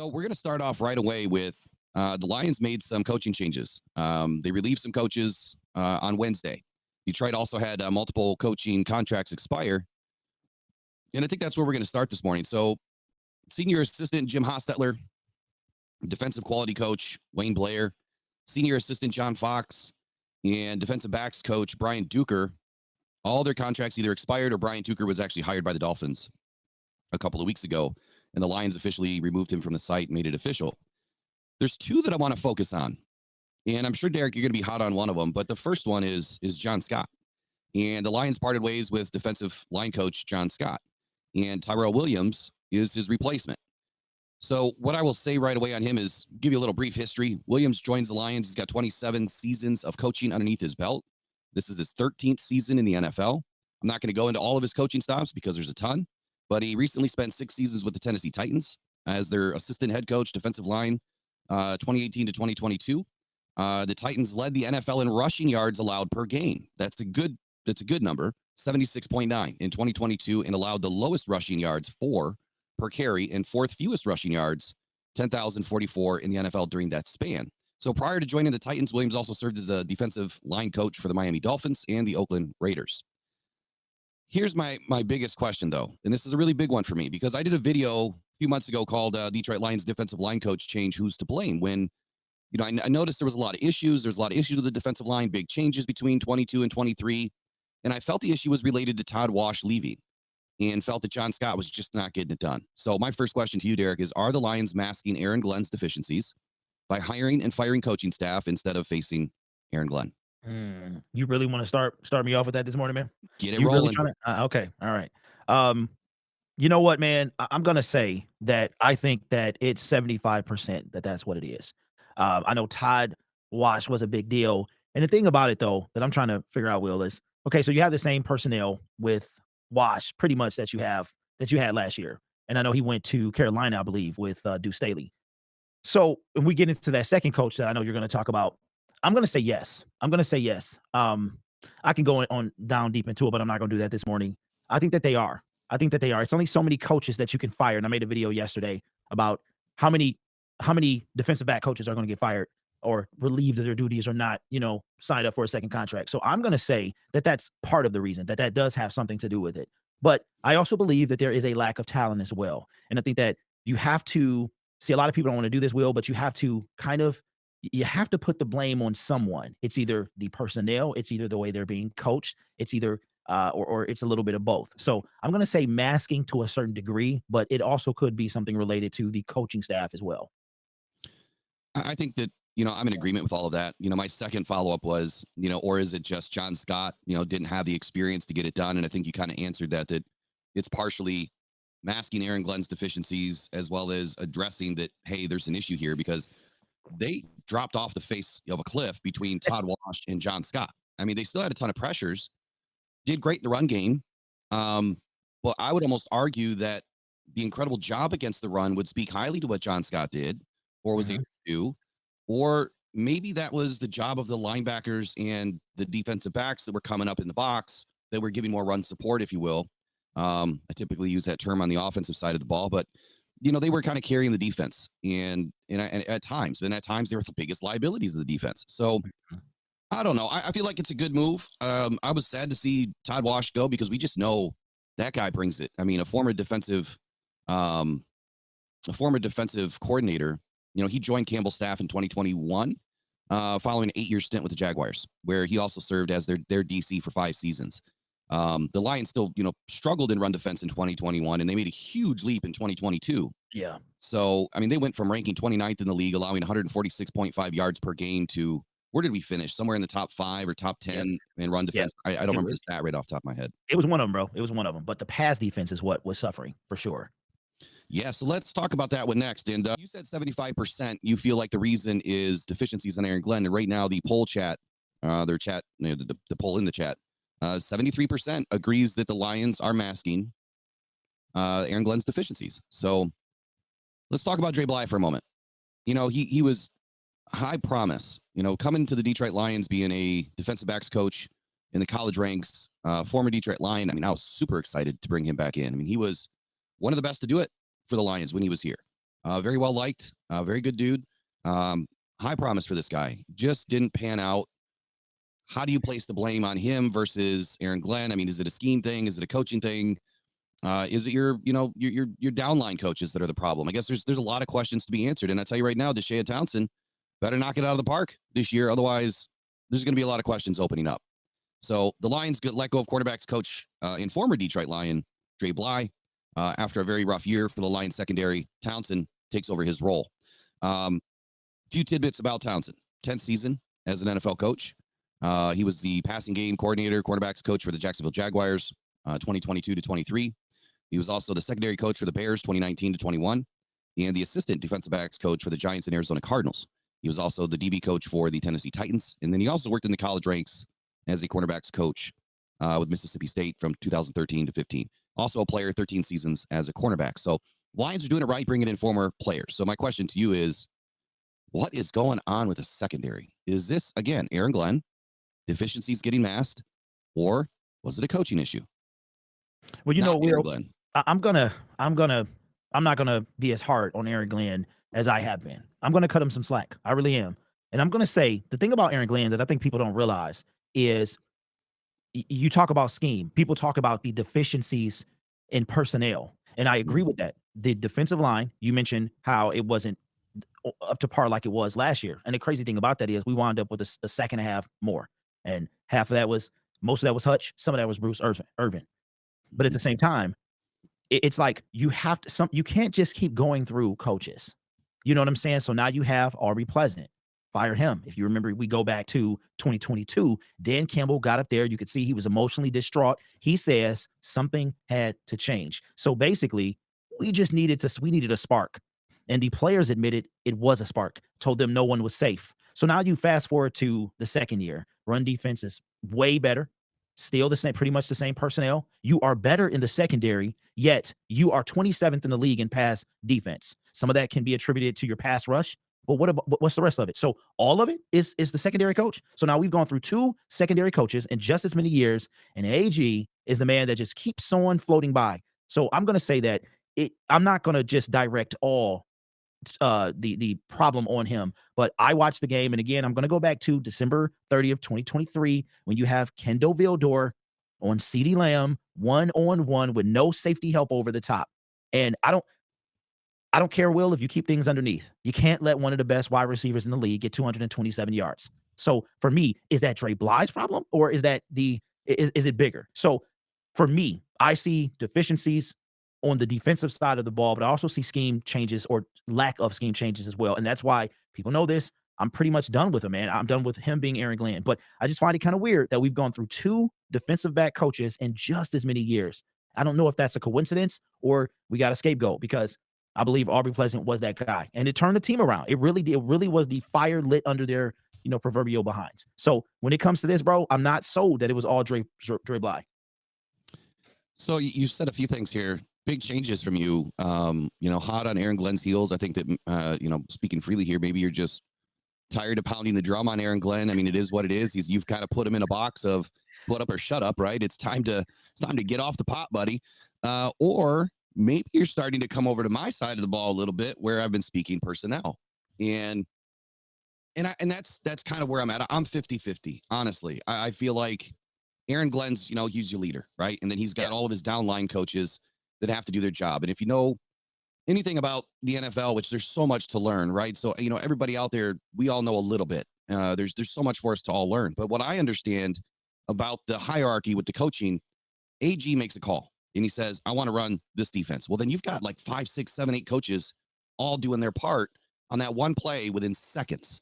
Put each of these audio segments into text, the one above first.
So we're going to start off right away with the Lions made some coaching changes. They relieved some coaches on Wednesday. Detroit also had multiple coaching contracts expire. And I think that's where we're going to start this morning. So, senior assistant Jim Hostetler, defensive quality coach Wayne Blair, senior assistant John Fox, and defensive backs coach Brian Duker, all their contracts either expired or Brian Duker was actually hired by the Dolphins a couple of weeks ago. And the Lions officially removed him from the site and made it official. There's two that I want to focus on. And I'm sure, Derek, you're going to be hot on one of them. But the first one is John Scott. And the Lions parted ways with defensive line coach John Scott. And Tyrell Williams is his replacement. So what I will say right away on him is give you a little brief history. Williams joins the Lions. He's got 27 seasons of coaching underneath his belt. This is his 13th season in the NFL. I'm not going to go into all of his coaching stops because there's a ton. But he recently spent 6 seasons with the Tennessee Titans as their assistant head coach, defensive line, 2018 to 2022. The Titans led the NFL in rushing yards allowed per game. That's a good number, 76.9 in 2022, and allowed the lowest rushing yards, 4 per carry, and fourth fewest rushing yards, 10,044 in the NFL during that span. So prior to joining the Titans, Williams also served as a defensive line coach for the Miami Dolphins and the Oakland Raiders. Here's my biggest question, though, and this is a really big one for me because I did a video a few months ago called Detroit Lions defensive line coach change, who's to blame? When, I noticed there was a lot of issues. There's a lot of issues with the defensive line, big changes between 22 and 23. And I felt the issue was related to Todd Wash leaving and felt that John Scott was just not getting it done. So my first question to you, Derek, is are the Lions masking Aaron Glenn's deficiencies by hiring and firing coaching staff instead of facing Aaron Glenn? You really want to start me off with that this morning, man? Get it You really rolling. trying to? Okay, all right. You know what, man? I'm gonna say that I think that it's 75% that's what it is. I know Todd Wash was a big deal, and the thing about it though that I'm trying to figure out, Will, is okay. So you have the same personnel with Wash, pretty much that you had last year, and I know he went to Carolina, I believe, with Deuce Staley. So when we get into that second coach that I know you're going to talk about, I'm going to say yes. I'm going to say yes. I can go on down deep into it, but I'm not going to do that this morning. I think that they are. I think that they are. It's only so many coaches that you can fire. And I made a video yesterday about how many defensive back coaches are going to get fired or relieved of their duties or not, signed up for a second contract. So I'm going to say that that's part of the reason that does have something to do with it. But I also believe that there is a lack of talent as well. And I think that you have to see a lot of people don't want to do this, Will, but you have to put the blame on someone. It's either the personnel, it's either the way they're being coached, it's either or it's a little bit of both. So I'm going to say masking to a certain degree, but it also could be something related to the coaching staff as well. I think that, I'm in agreement with all of that. My second follow-up was, or is it just John Scott, didn't have the experience to get it done? And I think you kind of answered that it's partially masking Aaron Glenn's deficiencies as well as addressing that, hey, there's an issue here because they dropped off the face of a cliff between Todd Wash and John Scott. I mean, they still had a ton of pressures, did great in the run game. But I would almost argue that the incredible job against the run would speak highly to what John Scott did or was able to do. Or maybe that was the job of the linebackers and the defensive backs that were coming up in the box that were giving more run support, if you will. I typically use that term on the offensive side of the ball, but they were kind of carrying the defense and at times they were the biggest liabilities of the defense. So I don't know. I feel like it's a good move. I was sad to see Todd Wash go because we just know that guy brings it. I mean, a former defensive coordinator, he joined Campbell's staff in 2021, following an 8-year stint with the Jaguars, where he also served as their DC for 5 seasons. The Lions still, struggled in run defense in 2021, and they made a huge leap in 2022. Yeah. So, I mean, they went from ranking 29th in the league, allowing 146.5 yards per game to, where did we finish? Somewhere in the top 5 or top 10 in run defense. I don't remember the stat right off the top of my head. It was one of them, bro. It was one of them. But the pass defense is what was suffering for sure. Yeah, so let's talk about that one next. And you said 75% you feel like the reason is deficiencies in Aaron Glenn. And right now, the poll chat, the poll in the chat, 73% agrees that the Lions are masking Aaron Glenn's deficiencies. So let's talk about Dre Bly for a moment. He was high promise, coming to the Detroit Lions, being a defensive backs coach in the college ranks, former Detroit Lion. I mean, I was super excited to bring him back in. I mean, he was one of the best to do it for the Lions when he was here. Very well liked, very good dude. Um, High promise for this guy. Just didn't pan out. How do you place the blame on him versus Aaron Glenn? I mean, is it a scheme thing? Is it a coaching thing? Is it your downline coaches that are the problem? I guess there's a lot of questions to be answered, and I tell you right now, Deshae Townsend better knock it out of the park this year. Otherwise, there's going to be a lot of questions opening up. So the Lions let go of quarterbacks coach and former Detroit Lion Dre Bly after a very rough year for the Lions secondary. Townsend takes over his role. Few tidbits about Townsend: 10th season as an NFL coach. He was the passing game coordinator, quarterbacks coach for the Jacksonville Jaguars, 2022 to 23. He was also the secondary coach for the Bears, 2019 to 21, and the assistant defensive backs coach for the Giants and Arizona Cardinals. He was also the DB coach for the Tennessee Titans, and then he also worked in the college ranks as a cornerbacks coach with Mississippi State from 2013 to 15. Also a player, 13 seasons as a cornerback. So Lions are doing it right, bringing in former players. So my question to you is, what is going on with the secondary? Is this, again, Aaron Glenn, deficiencies getting masked, or was it a coaching issue? Well, Not Aaron Will, Glenn. I'm not gonna be as hard on Aaron Glenn as I have been. I'm gonna cut him some slack. I really am. And I'm gonna say the thing about Aaron Glenn that I think people don't realize is you talk about scheme. People talk about the deficiencies in personnel. And I agree with that. The defensive line, you mentioned how it wasn't up to par like it was last year. And the crazy thing about that is we wound up with a second half more. And half of that was most of that was Hutch, some of that was Bruce Irvin. But at the same time, it's like you have to you can't just keep going through coaches. You know what I'm saying? So now you have Aubrey Pleasant. Fire him. If you remember, we go back to 2022. Dan Campbell got up there. You could see he was emotionally distraught. He says something had to change. So basically, we needed a spark. And the players admitted it was a spark, told them no one was safe. So now you fast forward to the second year. Run defense is way better. Still the same, pretty much the same personnel. You are better in the secondary, yet you are 27th in the league in pass defense. Some of that can be attributed to your pass rush, but what's the rest of it? So all of it is the secondary coach. So now we've gone through two secondary coaches in just as many years, and AG is the man that just keeps someone floating by. So I'm going to say that I'm not going to just direct all the problem on him. But I watched the game, and again, I'm going to go back to December 30th, 2023, when you have Kendall Vildor on CeeDee Lamb 1-on-1 with no safety help over the top. And I don't care, Will, if you keep things underneath. You can't let one of the best wide receivers in the league get 227 yards. So for me, is that Dre Bly's problem, or is that is it bigger? So for me, I see deficiencies on the defensive side of the ball, but I also see scheme changes or lack of scheme changes as well. And that's why people know this. I'm pretty much done with him, man. I'm done with him being Aaron Glenn. But I just find it kind of weird that we've gone through two defensive back coaches in just as many years. I don't know if that's a coincidence or we got a scapegoat, because I believe Aubrey Pleasant was that guy, and it turned the team around. It really was the fire lit under their proverbial behinds. So when it comes to this, bro, I'm not sold that it was all Dre Bly. So you said a few things here. Big changes from you. Hot on Aaron Glenn's heels. I think that speaking freely here, maybe you're just tired of pounding the drum on Aaron Glenn. I mean, it is what it is. You've kind of put him in a box of put up or shut up, right? It's time to get off the pot, buddy. Or maybe you're starting to come over to my side of the ball a little bit, where I've been speaking personnel. And that's kind of where I'm at. I'm 50-50, honestly. I feel like Aaron Glenn's, he's your leader, right? And then he's got all of his downline coaches that have to do their job. And if you know anything about the NFL, which there's so much to learn, right? So, everybody out there, we all know a little bit. There's so much for us to all learn. But what I understand about the hierarchy with the coaching, AG makes a call and he says, I want to run this defense. Well, then you've got like 5, 6, 7, 8 coaches all doing their part on that one play within seconds.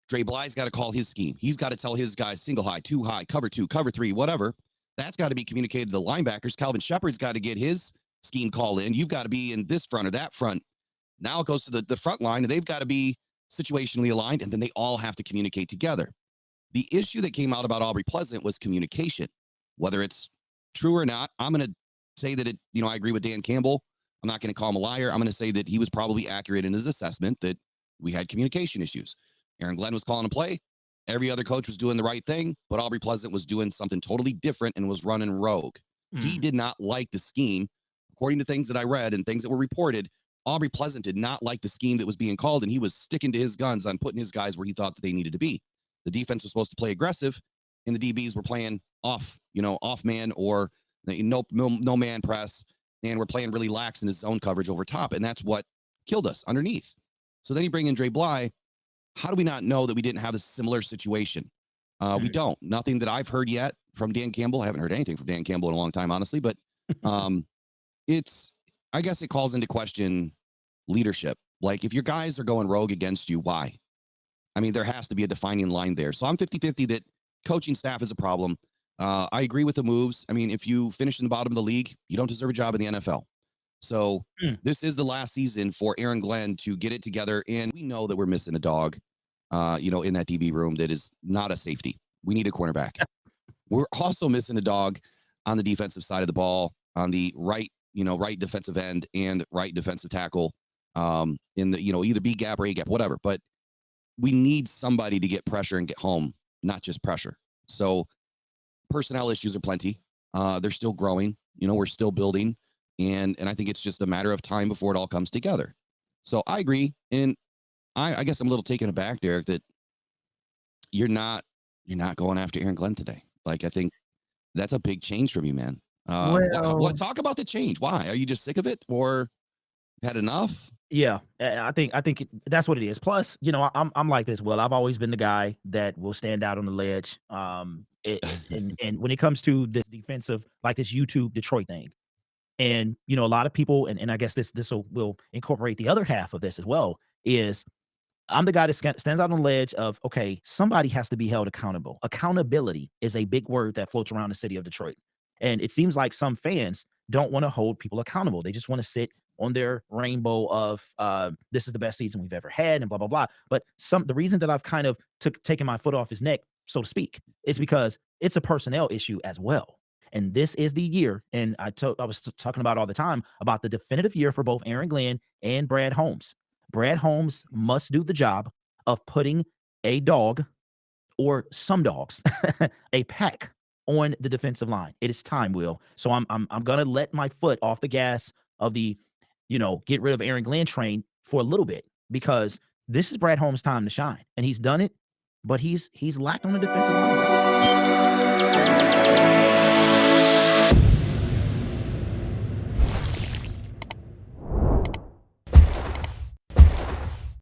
Dre Bly's got to call his scheme. He's got to tell his guys single high, two high, cover 2, cover 3, whatever. That's got to be communicated to the linebackers. Calvin Shepard's got to get his scheme call in. You've got to be in this front or that front. Now it goes to the front line, and they've got to be situationally aligned, and then they all have to communicate together. The issue that came out about Aubrey Pleasant was communication. Whether it's true or not, I'm going to say that I agree with Dan Campbell. I'm not going to call him a liar. I'm going to say that he was probably accurate in his assessment that we had communication issues. Aaron Glenn was calling a play. Every other coach was doing the right thing, but Aubrey Pleasant was doing something totally different and was running rogue. He did not like the scheme. According to things that I read and things that were reported, Aubrey Pleasant did not like the scheme that was being called, and he was sticking to his guns on putting his guys where he thought that they needed to be. The defense was supposed to play aggressive, and the DBs were playing off, off man or no man press, and we're playing really lax in his zone coverage over top, and that's what killed us underneath. So then you bring in Dre Bly. How do we not know that we didn't have a similar situation? We don't. Nothing that I've heard yet from Dan Campbell. I haven't heard anything from Dan Campbell in a long time, honestly. But it's, I guess it calls into question leadership. Like, if your guys are going rogue against you, why? I mean, there has to be a defining line there. So I'm 50-50 that coaching staff is a problem. I agree with the moves. I mean, if you finish in the bottom of the league, you don't deserve a job in the NFL. So this is the last season for Aaron Glenn to get it together. And we know that we're missing a dog, in that DB room that is not a safety. We need a cornerback. We're also missing a dog on the defensive side of the ball, on the right, right defensive end and right defensive tackle, in the, either B gap or A gap, whatever. But we need somebody to get pressure and get home, not just pressure. So personnel issues are plenty. They're still growing. We're still building. And I think it's just a matter of time before it all comes together. So I agree. And I guess I'm a little taken aback, Derek, that you're not going after Aaron Glenn today. Like, I think that's a big change from you, man. What talk about the change? Why? Are you just sick of it or had enough? Yeah, I think that's what it is. Plus, I'm like this. Well, I've always been the guy that will stand out on the ledge. And when it comes to this defensive, like this YouTube Detroit thing, and a lot of people, and I guess this will incorporate the other half of this as well, is I'm the guy that stands out on the ledge of, okay, somebody has to be held accountable. Accountability is a big word that floats around the city of Detroit. And it seems like some fans don't want to hold people accountable. They just want to sit on their rainbow of this is the best season we've ever had and blah, blah, blah. But the reason that I've kind of taken my foot off his neck, so to speak, is because it's a personnel issue as well. And this is the year, and I was talking about all the time about the definitive year for both Aaron Glenn and Brad Holmes. Brad Holmes must do the job of putting a dog or some dogs, a pack on the defensive line. It is time, Will. So I'm gonna let my foot off the gas of the, get rid of Aaron Glenn train for a little bit, because this is Brad Holmes' time to shine, and he's done it, but he's lacked on the defensive line.